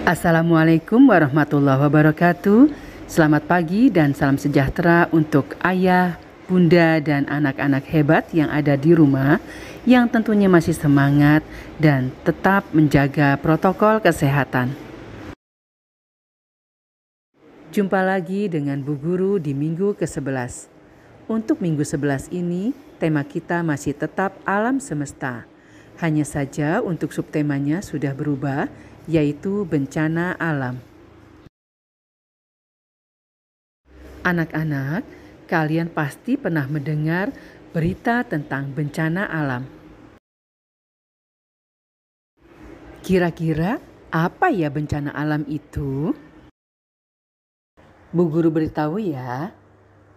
Assalamualaikum warahmatullahi wabarakatuh. Selamat pagi dan salam sejahtera untuk ayah, bunda, dan anak-anak hebat yang ada di rumah, yang tentunya masih semangat dan tetap menjaga protokol kesehatan. Jumpa lagi dengan Bu Guru di minggu ke-11. Untuk minggu 11 ini, tema kita masih tetap alam semesta. Hanya saja untuk subtemanya sudah berubah, yaitu bencana alam. Anak-anak, kalian pasti pernah mendengar berita tentang bencana alam. Kira-kira apa ya bencana alam itu? Bu Guru beritahu ya,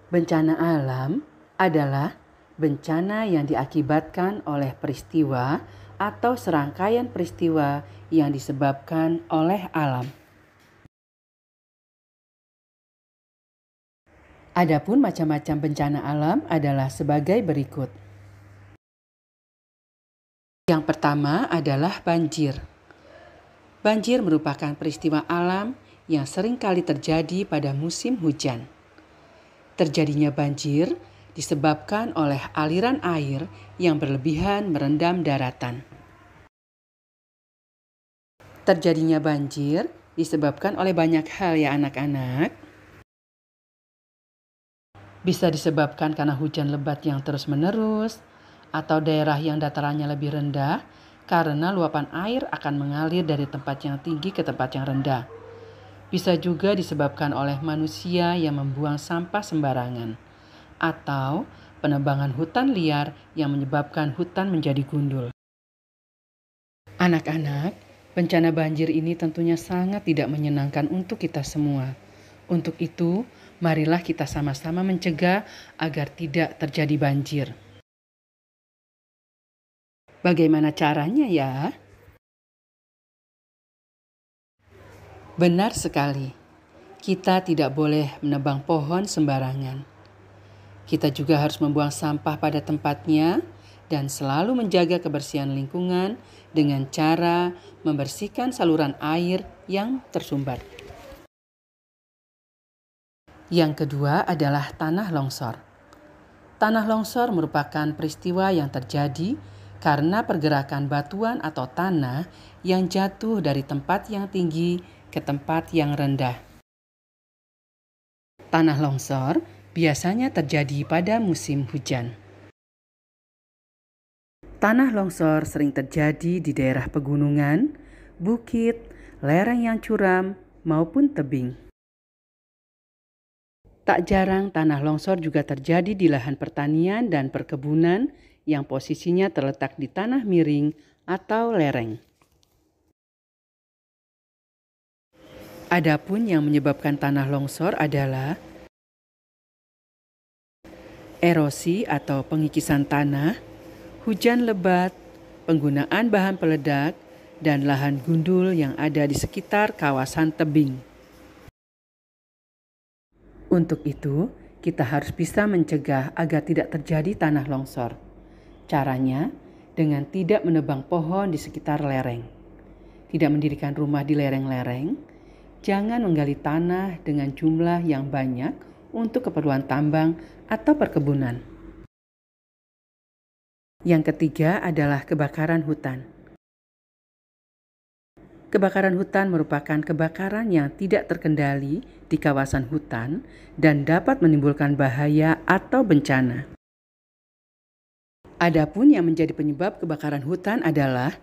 bencana alam adalah bencana yang diakibatkan oleh peristiwa atau serangkaian peristiwa yang disebabkan oleh alam. Adapun macam-macam bencana alam adalah sebagai berikut. Yang pertama adalah banjir. Banjir merupakan peristiwa alam yang sering kali terjadi pada musim hujan. Terjadinya banjir disebabkan oleh aliran air yang berlebihan merendam daratan. Terjadinya banjir disebabkan oleh banyak hal ya anak-anak. Bisa disebabkan karena hujan lebat yang terus-menerus, atau daerah yang datarannya lebih rendah karena luapan air akan mengalir dari tempat yang tinggi ke tempat yang rendah. Bisa juga disebabkan oleh manusia yang membuang sampah sembarangan, atau penebangan hutan liar yang menyebabkan hutan menjadi gundul. Anak-anak, bencana banjir ini tentunya sangat tidak menyenangkan untuk kita semua. Untuk itu, marilah kita sama-sama mencegah agar tidak terjadi banjir. Bagaimana caranya ya? Benar sekali, kita tidak boleh menebang pohon sembarangan. Kita juga harus membuang sampah pada tempatnya dan selalu menjaga kebersihan lingkungan dengan cara membersihkan saluran air yang tersumbat. Yang kedua adalah tanah longsor. Tanah longsor merupakan peristiwa yang terjadi karena pergerakan batuan atau tanah yang jatuh dari tempat yang tinggi ke tempat yang rendah. Tanah longsor biasanya terjadi pada musim hujan. Tanah longsor sering terjadi di daerah pegunungan, bukit, lereng yang curam, maupun tebing. Tak jarang tanah longsor juga terjadi di lahan pertanian dan perkebunan yang posisinya terletak di tanah miring atau lereng. Adapun yang menyebabkan tanah longsor adalah erosi atau pengikisan tanah, hujan lebat, penggunaan bahan peledak, dan lahan gundul yang ada di sekitar kawasan tebing. Untuk itu, kita harus bisa mencegah agar tidak terjadi tanah longsor. Caranya, dengan tidak menebang pohon di sekitar lereng, tidak mendirikan rumah di lereng-lereng, jangan menggali tanah dengan jumlah yang banyak untuk keperluan tambang atau perkebunan. Yang ketiga adalah kebakaran hutan. Kebakaran hutan merupakan kebakaran yang tidak terkendali di kawasan hutan dan dapat menimbulkan bahaya atau bencana. Adapun yang menjadi penyebab kebakaran hutan adalah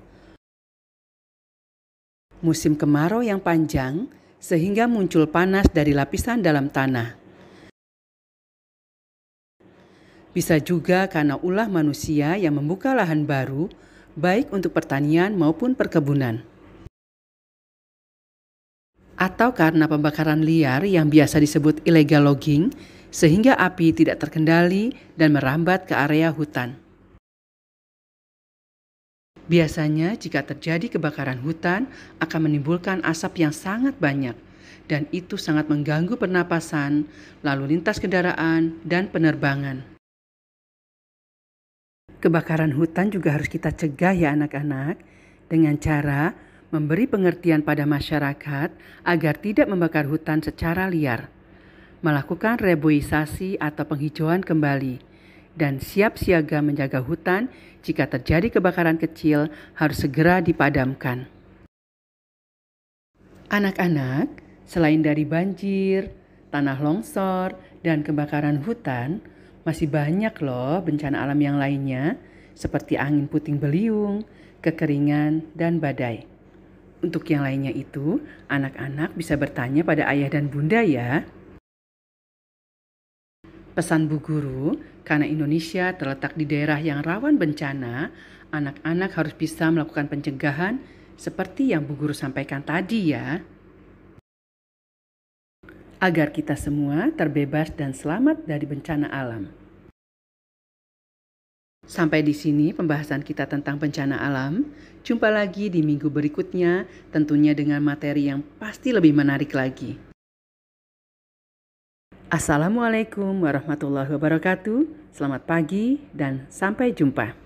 musim kemarau yang panjang sehingga muncul panas dari lapisan dalam tanah. Bisa juga karena ulah manusia yang membuka lahan baru, baik untuk pertanian maupun perkebunan. Atau karena pembakaran liar yang biasa disebut illegal logging, sehingga api tidak terkendali dan merambat ke area hutan. Biasanya jika terjadi kebakaran hutan akan menimbulkan asap yang sangat banyak, dan itu sangat mengganggu pernapasan, lalu lintas kendaraan, dan penerbangan. Kebakaran hutan juga harus kita cegah ya anak-anak, dengan cara memberi pengertian pada masyarakat agar tidak membakar hutan secara liar, melakukan reboisasi atau penghijauan kembali, dan siap siaga menjaga hutan jika terjadi kebakaran kecil harus segera dipadamkan. Anak-anak, selain dari banjir, tanah longsor, dan kebakaran hutan, masih banyak loh bencana alam yang lainnya seperti angin puting beliung, kekeringan, dan badai. Untuk yang lainnya itu, anak-anak bisa bertanya pada ayah dan bunda ya. Pesan Bu Guru, karena Indonesia terletak di daerah yang rawan bencana, anak-anak harus bisa melakukan pencegahan seperti yang Bu Guru sampaikan tadi ya. Agar kita semua terbebas dan selamat dari bencana alam. Sampai di sini pembahasan kita tentang bencana alam. Jumpa lagi di minggu berikutnya, tentunya dengan materi yang pasti lebih menarik lagi. Assalamualaikum warahmatullahi wabarakatuh. Selamat pagi dan sampai jumpa.